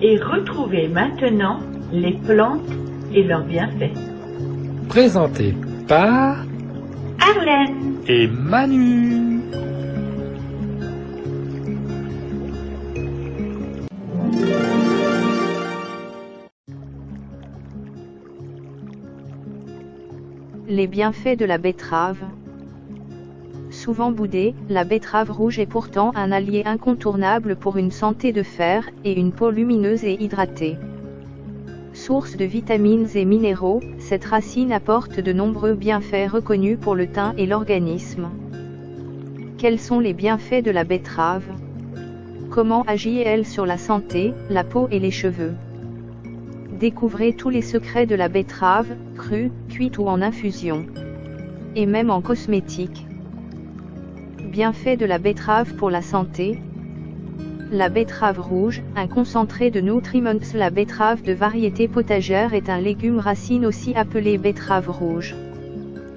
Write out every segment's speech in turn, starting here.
et retrouvez maintenant les plantes et leurs bienfaits. Présenté par Arlène et Manu. Les bienfaits de la betterave. Souvent boudée, la betterave rouge est pourtant un allié incontournable pour une santé de fer et une peau lumineuse et hydratée. Source de vitamines et minéraux, cette racine apporte de nombreux bienfaits reconnus pour le teint et l'organisme. Quels sont les bienfaits de la betterave? Comment agit-elle sur la santé, la peau et les cheveux? Découvrez tous les secrets de la betterave, crue, cuite ou en infusion. Et même en cosmétique. Bienfaits de la betterave pour la santé. La betterave rouge, un concentré de nutriments. La betterave de variété potagère est un légume racine aussi appelé betterave rouge.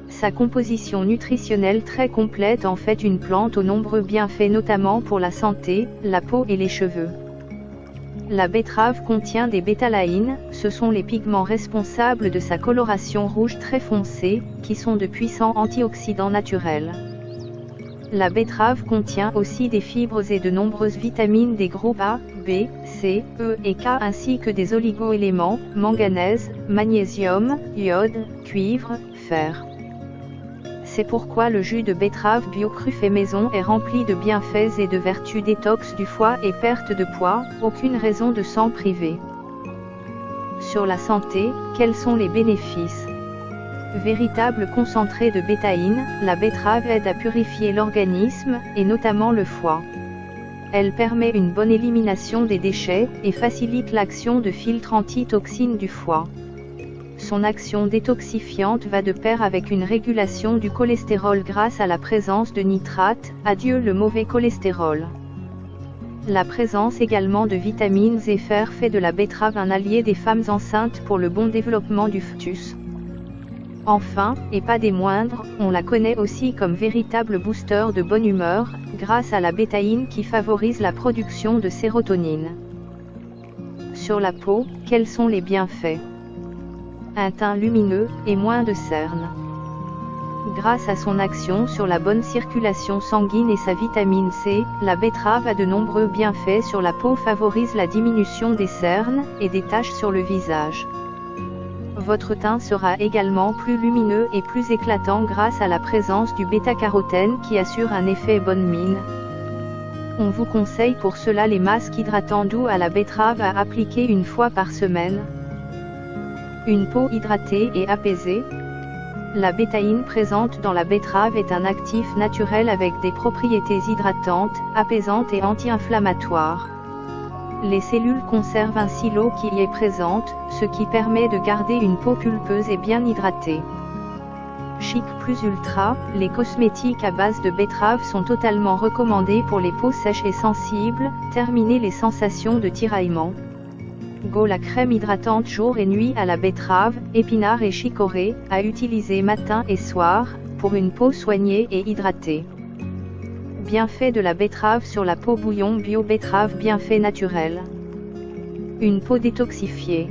Sa composition nutritionnelle très complète en fait une plante aux nombreux bienfaits notamment pour la santé, la peau et les cheveux. La betterave contient des bétalaïnes, ce sont les pigments responsables de sa coloration rouge très foncée, qui sont de puissants antioxydants naturels. La betterave contient aussi des fibres et de nombreuses vitamines des groupes A, B, C, E et K ainsi que des oligo-éléments, manganèse, magnésium, iode, cuivre, fer. C'est pourquoi le jus de betterave bio cru fait maison est rempli de bienfaits et de vertus détox du foie et perte de poids, aucune raison de s'en priver. Sur la santé, quels sont les bénéfices? Véritable concentré de bétaïne, la betterave aide à purifier l'organisme, et notamment le foie. Elle permet une bonne élimination des déchets, et facilite l'action de filtres antitoxines du foie. Son action détoxifiante va de pair avec une régulation du cholestérol grâce à la présence de nitrates, adieu le mauvais cholestérol. La présence également de vitamines et fer fait de la betterave un allié des femmes enceintes pour le bon développement du fœtus. Enfin, et pas des moindres, on la connaît aussi comme véritable booster de bonne humeur, grâce à la bétaïne qui favorise la production de sérotonine. Sur la peau, quels sont les bienfaits? Un teint lumineux, et moins de cernes. Grâce à son action sur la bonne circulation sanguine et sa vitamine C, la betterave a de nombreux bienfaits sur la peau, favorise la diminution des cernes, et des taches sur le visage. Votre teint sera également plus lumineux et plus éclatant grâce à la présence du bêta-carotène qui assure un effet bonne mine. On vous conseille pour cela les masques hydratants doux à la betterave à appliquer une fois par semaine. Une peau hydratée et apaisée. La bétaïne présente dans la betterave est un actif naturel avec des propriétés hydratantes, apaisantes et anti-inflammatoires. Les cellules conservent ainsi l'eau qui y est présente, ce qui permet de garder une peau pulpeuse et bien hydratée. Chic plus ultra, les cosmétiques à base de betterave sont totalement recommandés pour les peaux sèches et sensibles, terminer les sensations de tiraillement. Go la crème hydratante jour et nuit à la betterave, épinards et chicorée, à utiliser matin et soir, pour une peau soignée et hydratée. Bienfaits de la betterave sur la peau. Bouillon bio betterave, bienfaits naturels. Une peau détoxifiée.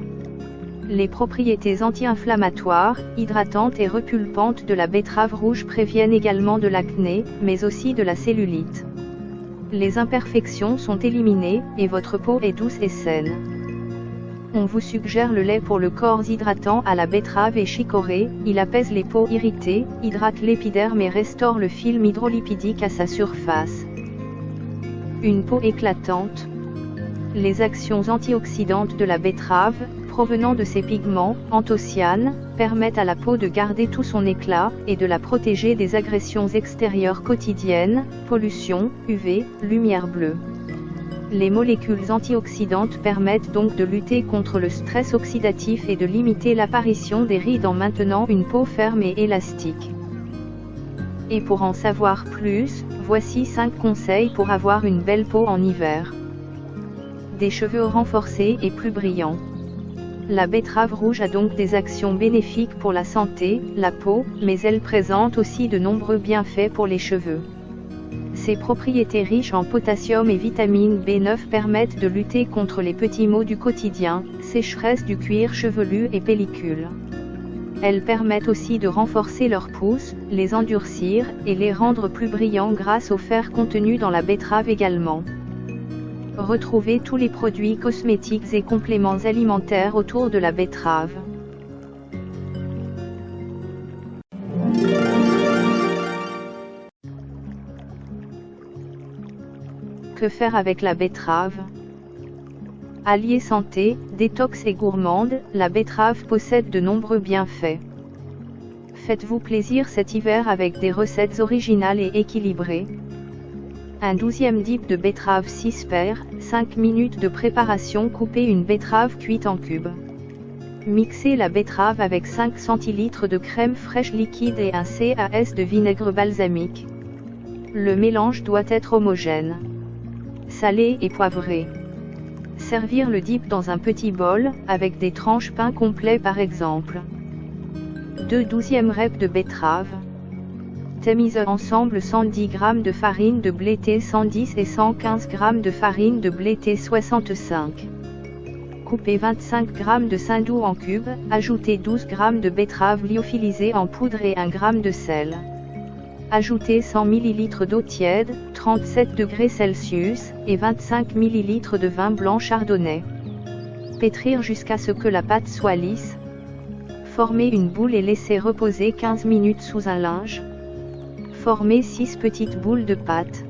Les propriétés anti-inflammatoires, hydratantes et repulpantes de la betterave rouge préviennent également de l'acné, mais aussi de la cellulite. Les imperfections sont éliminées, et votre peau est douce et saine. On vous suggère le lait pour le corps hydratant à la betterave et chicorée, il apaise les peaux irritées, hydrate l'épiderme et restaure le film hydrolipidique à sa surface. Une peau éclatante. Les actions antioxydantes de la betterave, provenant de ses pigments, anthocyanes, permettent à la peau de garder tout son éclat, et de la protéger des agressions extérieures quotidiennes, pollution, UV, lumière bleue. Les molécules antioxydantes permettent donc de lutter contre le stress oxydatif et de limiter l'apparition des rides en maintenant une peau ferme et élastique. Et pour en savoir plus, voici 5 conseils pour avoir une belle peau en hiver. Des cheveux renforcés et plus brillants. La betterave rouge a donc des actions bénéfiques pour la santé, la peau, mais elle présente aussi de nombreux bienfaits pour les cheveux. Ses propriétés riches en potassium et vitamine B9 permettent de lutter contre les petits maux du quotidien, sécheresse du cuir chevelu et pellicule. Elles permettent aussi de renforcer leurs pousses, les endurcir, et les rendre plus brillants grâce au fer contenu dans la betterave également. Retrouvez tous les produits cosmétiques et compléments alimentaires autour de la betterave. Que faire avec la betterave? Alliée santé, détox et gourmande, la betterave possède de nombreux bienfaits. Faites-vous plaisir cet hiver avec des recettes originales et équilibrées. Un 12e dip de betterave 6 paires, 5 minutes de préparation. Coupez une betterave cuite en cubes. Mixez la betterave avec 5 centilitres de crème fraîche liquide et un cas de vinaigre balsamique. Le mélange doit être homogène. Salé et poivré. Servir le dip dans un petit bol, avec des tranches pain complet par exemple. 2 12e reps de betterave. Tamise ensemble 110 g de farine de blé T 110 et 115 g de farine de blé T 65. Coupez 25 g de saindoux en cubes, ajoutez 12 g de betterave lyophilisée en poudre et 1 g de sel. Ajoutez 100 ml d'eau tiède, 37 degrés Celsius, et 25 ml de vin blanc chardonnay. Pétrir jusqu'à ce que la pâte soit lisse. Formez une boule et laissez reposer 15 minutes sous un linge. Formez 6 petites boules de pâte.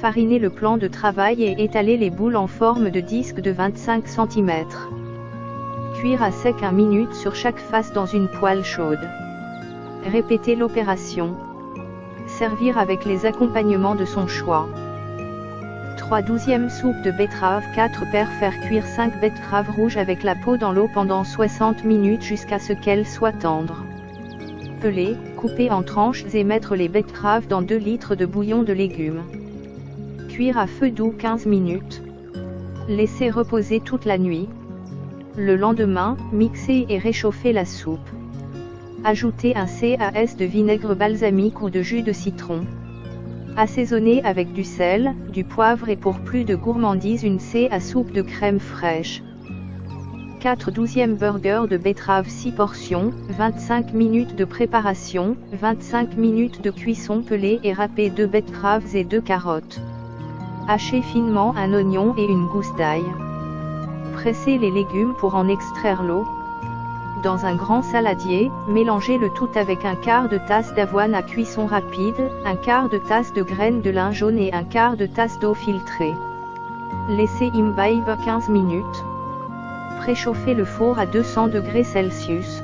Farinez le plan de travail et étalez les boules en forme de disque de 25 cm. Cuire à sec 1 minute sur chaque face dans une poêle chaude. Répétez l'opération. Servir avec les accompagnements de son choix. 3 12e soupe de betterave 4 paires. Faire cuire 5 betteraves rouges avec la peau dans l'eau pendant 60 minutes jusqu'à ce qu'elles soient tendres. Peler, couper en tranches et mettre les betteraves dans 2 litres de bouillon de légumes. Cuire à feu doux 15 minutes. Laisser reposer toute la nuit. Le lendemain, mixer et réchauffer la soupe. Ajoutez un cas de vinaigre balsamique ou de jus de citron. Assaisonnez avec du sel, du poivre et pour plus de gourmandise une soupe de crème fraîche. 4 12e burgers de betterave 6 portions, 25 minutes de préparation, 25 minutes de cuisson. Pelez et râpez 2 betteraves et 2 carottes. Hachez finement un oignon et une gousse d'ail. Pressez les légumes pour en extraire l'eau. Dans un grand saladier, mélangez le tout avec un quart de tasse d'avoine à cuisson rapide, un quart de tasse de graines de lin jaune et un quart de tasse d'eau filtrée. Laissez imbibe 15 minutes. Préchauffez le four à 200 degrés Celsius.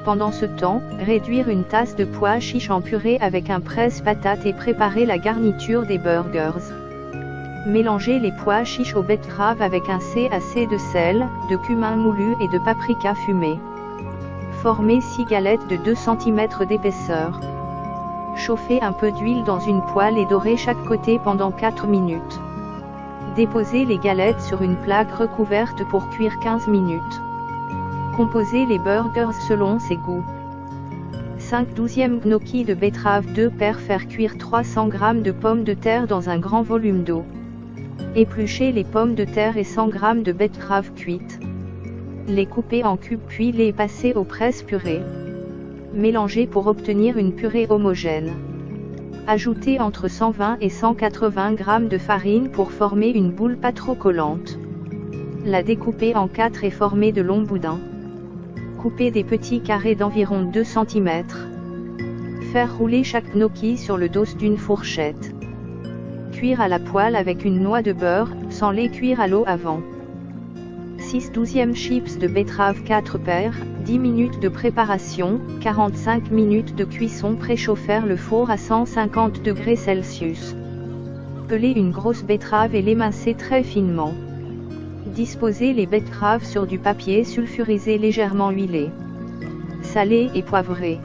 Pendant ce temps, réduire une tasse de pois chiches en purée avec un presse-patate et préparer la garniture des burgers. Mélangez les pois chiches aux betteraves avec un cas de sel, de cumin moulu et de paprika fumé. Formez 6 galettes de 2 cm d'épaisseur. Chauffez un peu d'huile dans une poêle et dorez chaque côté pendant 4 minutes. Déposez les galettes sur une plaque recouverte pour cuire 15 minutes. Composez les burgers selon ses goûts. 5 12e gnocchi de betterave 2 paires. Faire cuire 300 g de pommes de terre dans un grand volume d'eau. Épluchez les pommes de terre et 100 g de betterave cuite. Les couper en cubes puis les passer au presse-purée. Mélangez pour obtenir une purée homogène. Ajoutez entre 120 et 180 g de farine pour former une boule pas trop collante. La découper en 4 et former de longs boudins. Coupez des petits carrés d'environ 2 cm. Faire rouler chaque gnocchi sur le dos d'une fourchette. Cuire à la poêle avec une noix de beurre, sans les cuire à l'eau avant. 6 12e chips de betterave 4 paires, 10 minutes de préparation, 45 minutes de cuisson. Préchauffer le four à 150 degrés Celsius. Peler une grosse betterave et l'émincer très finement. Disposez les betteraves sur du papier sulfurisé légèrement huilé. Saler et poivrer.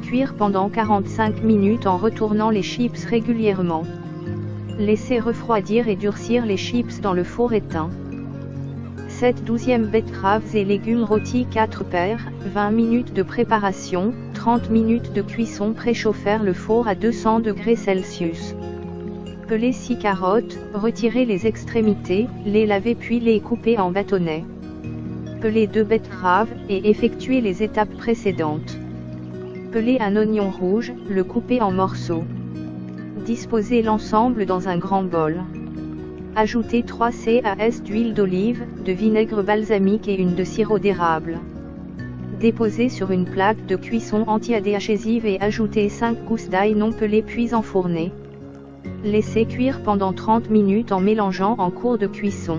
Cuire pendant 45 minutes en retournant les chips régulièrement. Laissez refroidir et durcir les chips dans le four éteint. 7 12e betteraves et légumes rôtis 4 paires, 20 minutes de préparation, 30 30 minutes de cuisson, préchauffer le four à 200 degrés Celsius. Peler 6 carottes, retirer les extrémités, les laver puis les couper en bâtonnets. Peler 2 betteraves, et effectuer les étapes précédentes. Peler un oignon rouge, le couper en morceaux. Disposer l'ensemble dans un grand bol. Ajouter 3 cas d'huile d'olive, de vinaigre balsamique et une de sirop d'érable. Déposer sur une plaque de cuisson anti-adhésive et ajouter 5 gousses d'ail non pelées puis enfourner. Laisser cuire pendant 30 minutes en mélangeant en cours de cuisson.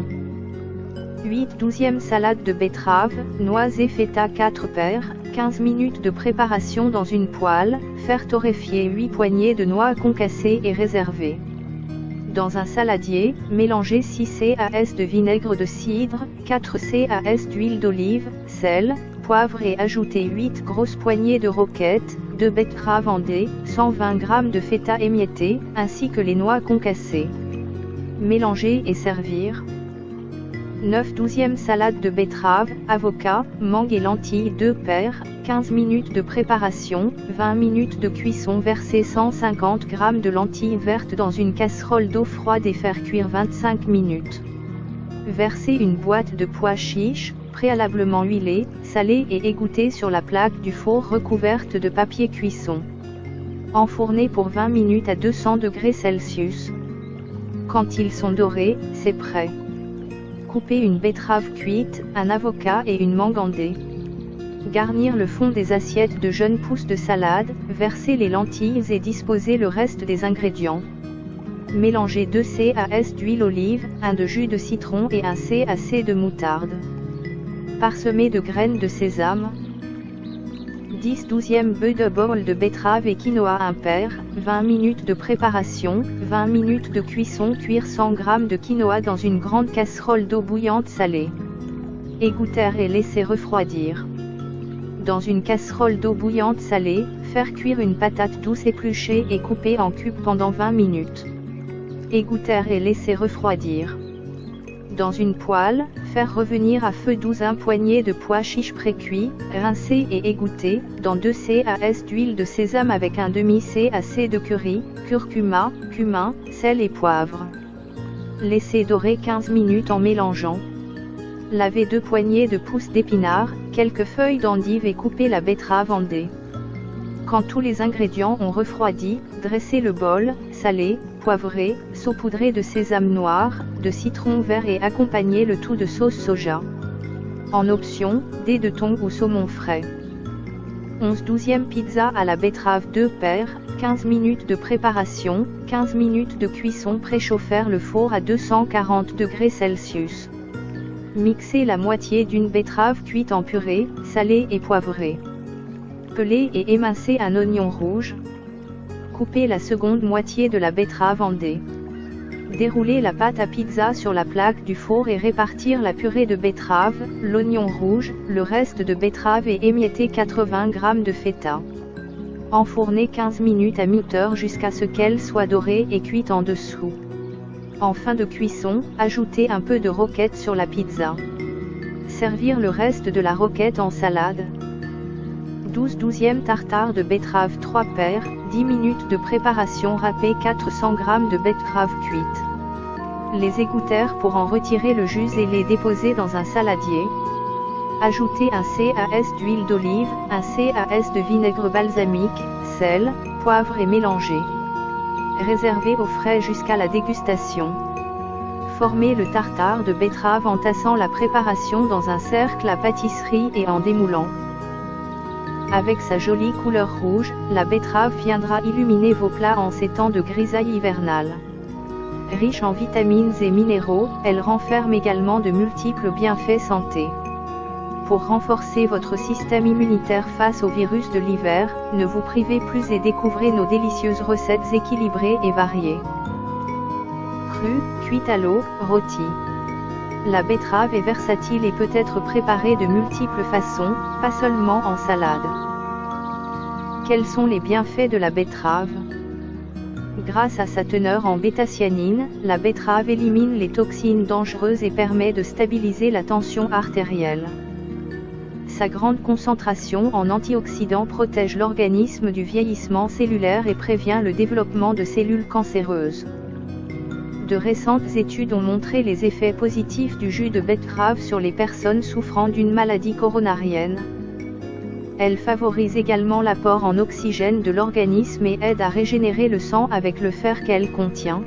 8/12e salade de betterave, noix et feta 4 paires, 15 minutes de préparation dans une poêle, faire torréfier 8 poignées de noix concassées et réserver. Dans un saladier, mélangez 6 cas de vinaigre de cidre, 4 cas d'huile d'olive, sel, poivre et ajoutez 8 grosses poignées de roquettes, 2 betteraves en dés, 120 g de feta émietté, ainsi que les noix concassées. Mélanger et servir. 9/12e salade de betterave, avocat, mangue et lentilles 2 paires, 15 minutes de préparation, 20 minutes de cuisson. Verser 150 g de lentilles vertes dans une casserole d'eau froide et faire cuire 25 minutes. Verser une boîte de pois chiches, préalablement huilés, salés et égouttés sur la plaque du four recouverte de papier cuisson. Enfourner pour 20 minutes à 200 degrés Celsius. Quand ils sont dorés, c'est prêt. Couper une betterave cuite, un avocat et une mangue en dés. Garnir le fond des assiettes de jeunes pousses de salade, verser les lentilles et disposer le reste des ingrédients. Mélanger 2 cas d'huile d'olive, 1 de jus de citron et 1 cac de moutarde. Parsemer de graines de sésame. 10/12e bœuf de bol de betterave et quinoa 1 paire, 20 minutes de préparation, 20 minutes de cuisson. Cuire 100 g de quinoa dans une grande casserole d'eau bouillante salée. Égoutter et laisser refroidir. Dans une casserole d'eau bouillante salée, faire cuire une patate douce épluchée et coupée en cubes pendant 20 minutes. Égoutter et laisser refroidir. Dans une poêle, faire revenir à feu doux 1 poignet de pois chiches précuits, rincés et égouttés, dans 2 cas d'huile de sésame avec un demi-cac de curry, curcuma, cumin, sel et poivre. Laisser dorer 15 minutes en mélangeant. Laver 2 poignées de pousses d'épinards, quelques feuilles d'endive et couper la betterave en dés. Quand tous les ingrédients ont refroidi, dressez le bol, salé, poivré, saupoudré de sésame noir, de citron vert et accompagnez le tout de sauce soja. En option, dés de thon ou saumon frais. 11/12e pizza à la betterave 2 paires, 15 minutes de préparation, 15 minutes de cuisson. Préchauffer le four à 240 degrés Celsius. Mixez la moitié d'une betterave cuite en purée, salée et poivrée. Peler et émincer un oignon rouge. Couper la seconde moitié de la betterave en dés. Dérouler la pâte à pizza sur la plaque du four et répartir la purée de betterave, l'oignon rouge, le reste de betterave et émietter 80 g de feta. Enfourner 15 minutes à mi-hauteur jusqu'à ce qu'elle soit dorée et cuite en dessous. En fin de cuisson, ajoutez un peu de roquette sur la pizza. Servir le reste de la roquette en salade. 12/12e tartare de betterave 3 paires, 10 minutes de préparation. Râper 400 g de betterave cuite. Les égoutter pour en retirer le jus et les déposer dans un saladier. Ajoutez 1 cac d'huile d'olive, 1 cac de vinaigre balsamique, sel, poivre et mélanger. Réservez au frais jusqu'à la dégustation. Formez le tartare de betterave en tassant la préparation dans un cercle à pâtisserie et en démoulant. Avec sa jolie couleur rouge, la betterave viendra illuminer vos plats en ces temps de grisaille hivernale. Riche en vitamines et minéraux, elle renferme également de multiples bienfaits santé. Pour renforcer votre système immunitaire face au virus de l'hiver, ne vous privez plus et découvrez nos délicieuses recettes équilibrées et variées. Crue, cuite à l'eau, rôtie. La betterave est versatile et peut être préparée de multiples façons, pas seulement en salade. Quels sont les bienfaits de la betterave ? Grâce à sa teneur en bêta-cyanine, la betterave élimine les toxines dangereuses et permet de stabiliser la tension artérielle. Sa grande concentration en antioxydants protège l'organisme du vieillissement cellulaire et prévient le développement de cellules cancéreuses. De récentes études ont montré les effets positifs du jus de betterave sur les personnes souffrant d'une maladie coronarienne. Elle favorise également l'apport en oxygène de l'organisme et aide à régénérer le sang avec le fer qu'elle contient.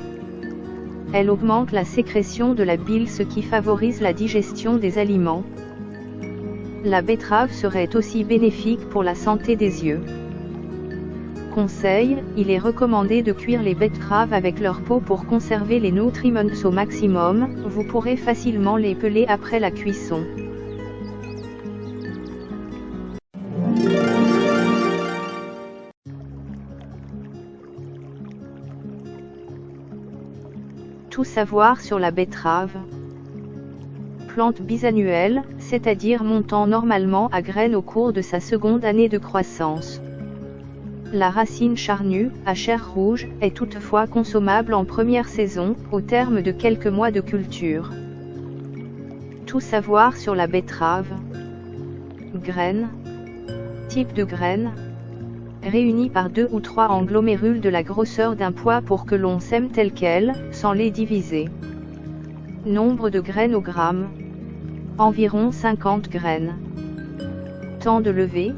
Elle augmente la sécrétion de la bile, ce qui favorise la digestion des aliments. La betterave serait aussi bénéfique pour la santé des yeux. Conseil, il est recommandé de cuire les betteraves avec leur peau pour conserver les nutriments au maximum. Vous pourrez facilement les peler après la cuisson. Tout savoir sur la betterave. Plante bisannuelle, c'est-à-dire montant normalement à graines au cours de sa seconde année de croissance. La racine charnue, à chair rouge, est toutefois consommable en première saison, au terme de quelques mois de culture. Tout savoir sur la betterave. Graines. Type de graines. Réunies par 2 ou 3 en glomérules de la grosseur d'un pois pour que l'on sème telles quelles, sans les diviser. Nombre de graines au gramme. Environ 50 graines. Temps de levée.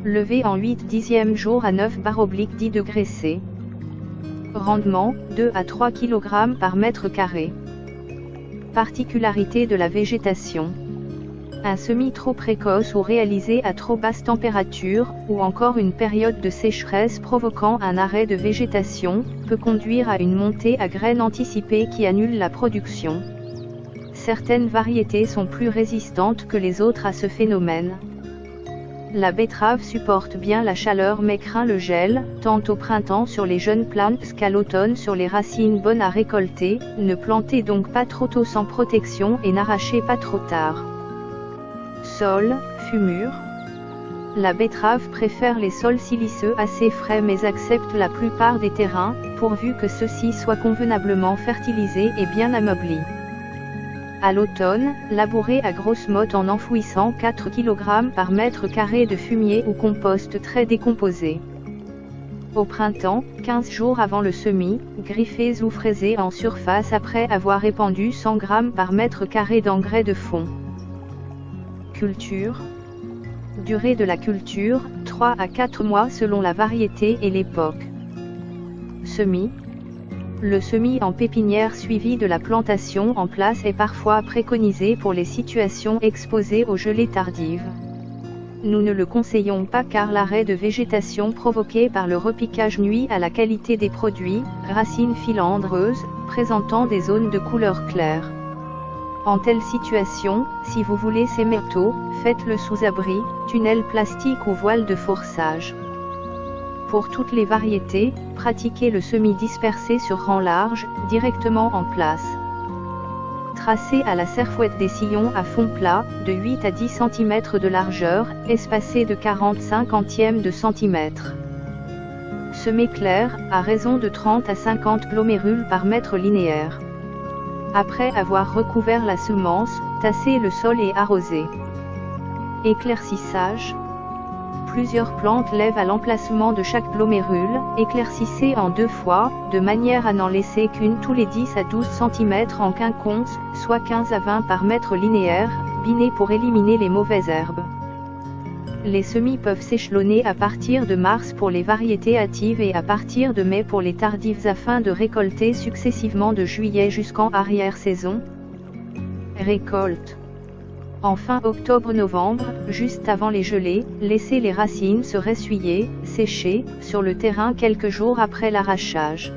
Levé en 8/10e jour à 9/10 degrés C. Rendement, 2 à 3 kg par mètre carré. Particularité de la végétation. Un semis trop précoce ou réalisé à trop basse température, ou encore une période de sécheresse provoquant un arrêt de végétation, peut conduire à une montée à graines anticipée qui annule la production. Certaines variétés sont plus résistantes que les autres à ce phénomène. La betterave supporte bien la chaleur mais craint le gel, tant au printemps sur les jeunes plantes qu'à l'automne sur les racines bonnes à récolter. Ne plantez donc pas trop tôt sans protection et n'arrachez pas trop tard. Sol, fumure. La betterave préfère les sols siliceux assez frais mais accepte la plupart des terrains, pourvu que ceux-ci soient convenablement fertilisés et bien ameublis. À l'automne, labourez à grosse motte en enfouissant 4 kg par mètre carré de fumier ou compost très décomposé. Au printemps, 15 jours avant le semis, griffez ou fraisez en surface après avoir répandu 100 g par mètre carré d'engrais de fond. Culture. Durée de la culture, 3 à 4 mois selon la variété et l'époque. Semis. Le semis en pépinière suivi de la plantation en place est parfois préconisé pour les situations exposées aux gelées tardives. Nous ne le conseillons pas car l'arrêt de végétation provoqué par le repiquage nuit à la qualité des produits. Racines filandreuses, présentant des zones de couleur claire. En telle situation, si vous voulez s'aimer tôt, faites-le sous abri, tunnel plastique ou voile de forçage. Pour toutes les variétés, pratiquez le semis dispersé sur rang large, directement en place. Tracez à la serfouette des sillons à fond plat, de 8 à 10 cm de largeur, espacés de 40/50 de centimètre. Semez clair, à raison de 30 à 50 glomérules par mètre linéaire. Après avoir recouvert la semence, tassez le sol et arrosez. Éclaircissage. Plusieurs plantes lèvent à l'emplacement de chaque glomérule, éclaircissez en 2 fois, de manière à n'en laisser qu'une tous les 10 à 12 cm en quinconce, soit 15 à 20 par mètre linéaire, binez pour éliminer les mauvaises herbes. Les semis peuvent s'échelonner à partir de mars pour les variétés hâtives et à partir de mai pour les tardives afin de récolter successivement de juillet jusqu'en arrière-saison. Récolte. En fin octobre-novembre, juste avant les gelées, laissez les racines se ressuyer, sécher, sur le terrain quelques jours après l'arrachage.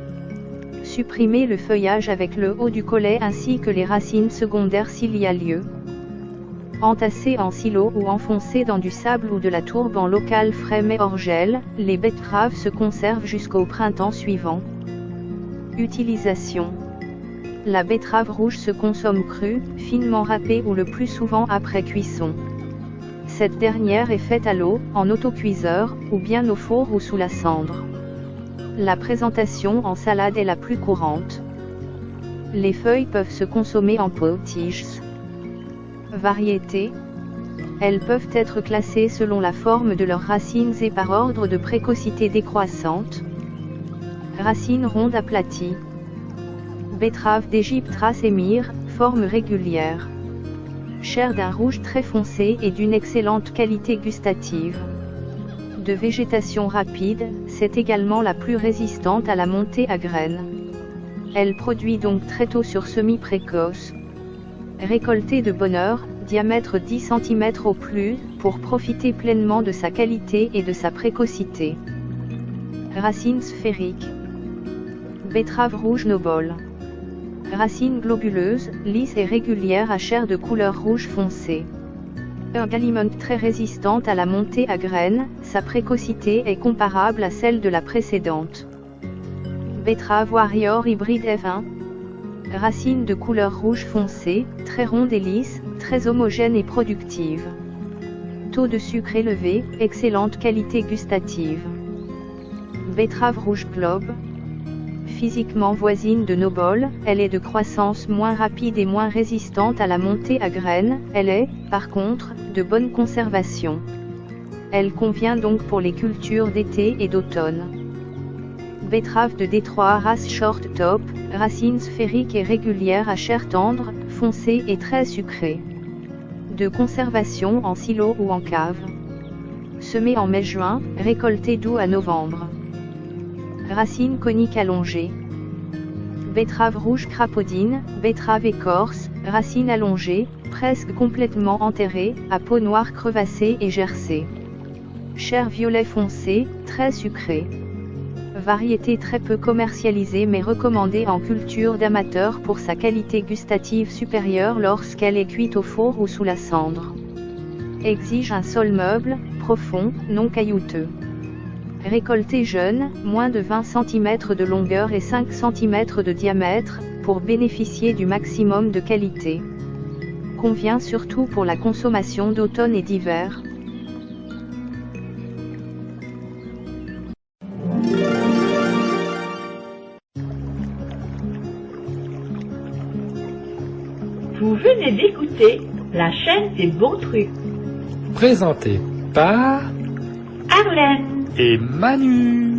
Supprimez le feuillage avec le haut du collet ainsi que les racines secondaires s'il y a lieu. Entassez en silo ou enfoncez dans du sable ou de la tourbe en local frais mais hors gel, les betteraves se conservent jusqu'au printemps suivant. Utilisation. La betterave rouge se consomme crue, finement râpée ou le plus souvent après cuisson. Cette dernière est faite à l'eau, en autocuiseur, ou bien au four ou sous la cendre. La présentation en salade est la plus courante. Les feuilles peuvent se consommer en potages. Variété. Elles peuvent être classées selon la forme de leurs racines et par ordre de précocité décroissante. Racines rondes aplaties. Betterave d'Égypte race émir, forme régulière. Chair d'un rouge très foncé et d'une excellente qualité gustative. De végétation rapide, c'est également la plus résistante à la montée à graines. Elle produit donc très tôt sur semis précoce. Récoltée de bonne heure, diamètre 10 cm au plus, pour profiter pleinement de sa qualité et de sa précocité. Racines sphériques. Betterave rouge noble. Racines globuleuses, lisses et régulières à chair de couleur rouge foncé. Aliment très résistante à la montée à graines, sa précocité est comparable à celle de la précédente. Betterave Warrior hybride F1. Racines de couleur rouge foncé, très ronde et lisse, très homogène et productive. Taux de sucre élevé, excellente qualité gustative. Betterave rouge globe. Physiquement voisine de Noble, elle est de croissance moins rapide et moins résistante à la montée à graines, elle est, par contre, de bonne conservation. Elle convient donc pour les cultures d'été et d'automne. Betterave de Détroit race short top, racines sphériques et régulières à chair tendre, foncée et très sucrée. De conservation en silo ou en cave. Semée en mai-juin, récoltée d'août à novembre. Racines coniques allongées. Betterave rouge crapaudine, betterave écorce, racines allongées, presque complètement enterrées, à peau noire crevassée et gercée. Chair violet foncé, très sucrée. Variété très peu commercialisée mais recommandée en culture d'amateurs pour sa qualité gustative supérieure lorsqu'elle est cuite au four ou sous la cendre. Exige un sol meuble, profond, non caillouteux. Récolté jeune, moins de 20 cm de longueur et 5 cm de diamètre, pour bénéficier du maximum de qualité. Convient surtout pour la consommation d'automne et d'hiver. Vous venez d'écouter la chaîne des bons trucs. Présenté par Arlène et Manu.